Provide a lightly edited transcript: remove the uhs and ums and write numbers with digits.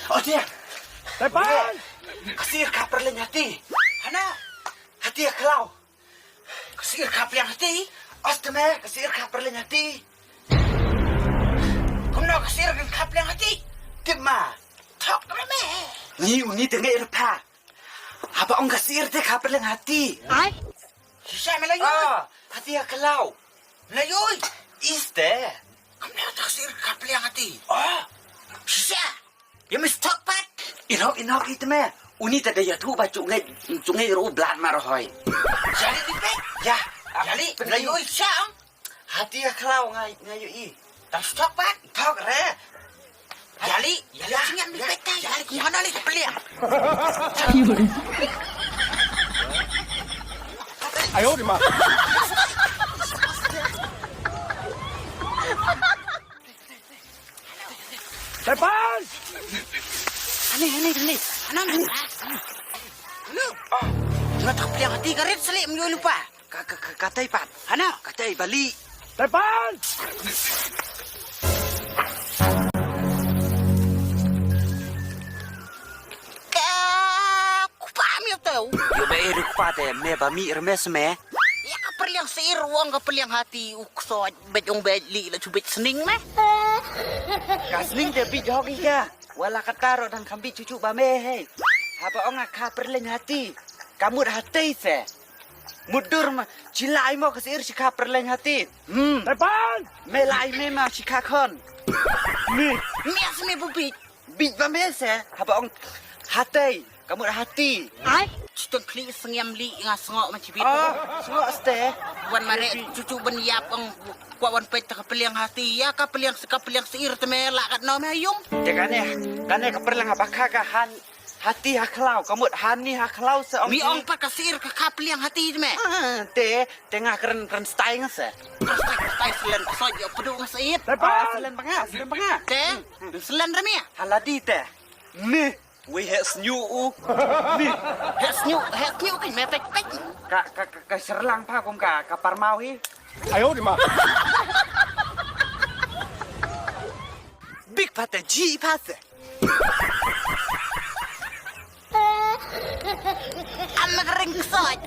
Oh dia. Depan! Kasir kapal le hati. Hana. Hati kalau. Kasir kapal yang hati. Osteme kasir kapal le hati. Kamu kasir kapal yang hati. Timma. Tok me. Ni uni tengah irpa. Apa orang kasir te kapal le hati? Ai? Siapa Melayu? Hati kalau. Melayu. Iste. Kamu kasir kapal yang hati. Siapa? Ya mesti tok pat. Inok itu meh. Uni tak daya tu baca sungai ru blat marahoi. Jadi tipe. Ya. Jadi Melayu siang. Hati kalau ngayu i. Tak stok pat. Tok re. Jadi singan di peta. Jadi kumana ni kapaliang. Ayo di mana? Depan! Ani. Ano? Jangan tak pilihan hati karet selik menjual lupa. Katai pat. Ano? Katai balik. Depan! Kupam yun tau. Yo ba lupa te me ba mi remes me. Ya kapaliang seir uang kapaliang hati uksod bedong bedli la cubit sening meh. Kasning te bi jogi ka. Wala kataro dan kambi cucu ba me he. Haba onga ka perleng hati. Kamu dah hati se. Mudur ma cilai mo kasir si ka perleng hati. Depan! Melai me ma si ka kon. Ni! Mias me bubit. Bi ba me se. Haba ong hati. Kamu dah hati. Ai? Citong kli sengiam li nga sengok macibit. Semua ste. Wan mare cucu ben yap ang kuwan pet kapaliang hati ya kapaliang seir teme lakat no me ayung. Ya kane keperlang apa kagahan hati haklau kamu hani haklau seong Mi ong pa kasir ka kapaliang hati teme. te tengah keren style ngase Tai selen soj pedu nga sait. Depan! selen banga Te selen rami. haladi te ni we has new ni Hes new kan me pek. ka serlang pa kong ka parmau hi Ayo di mana? big pate ji pate Am nagring soj.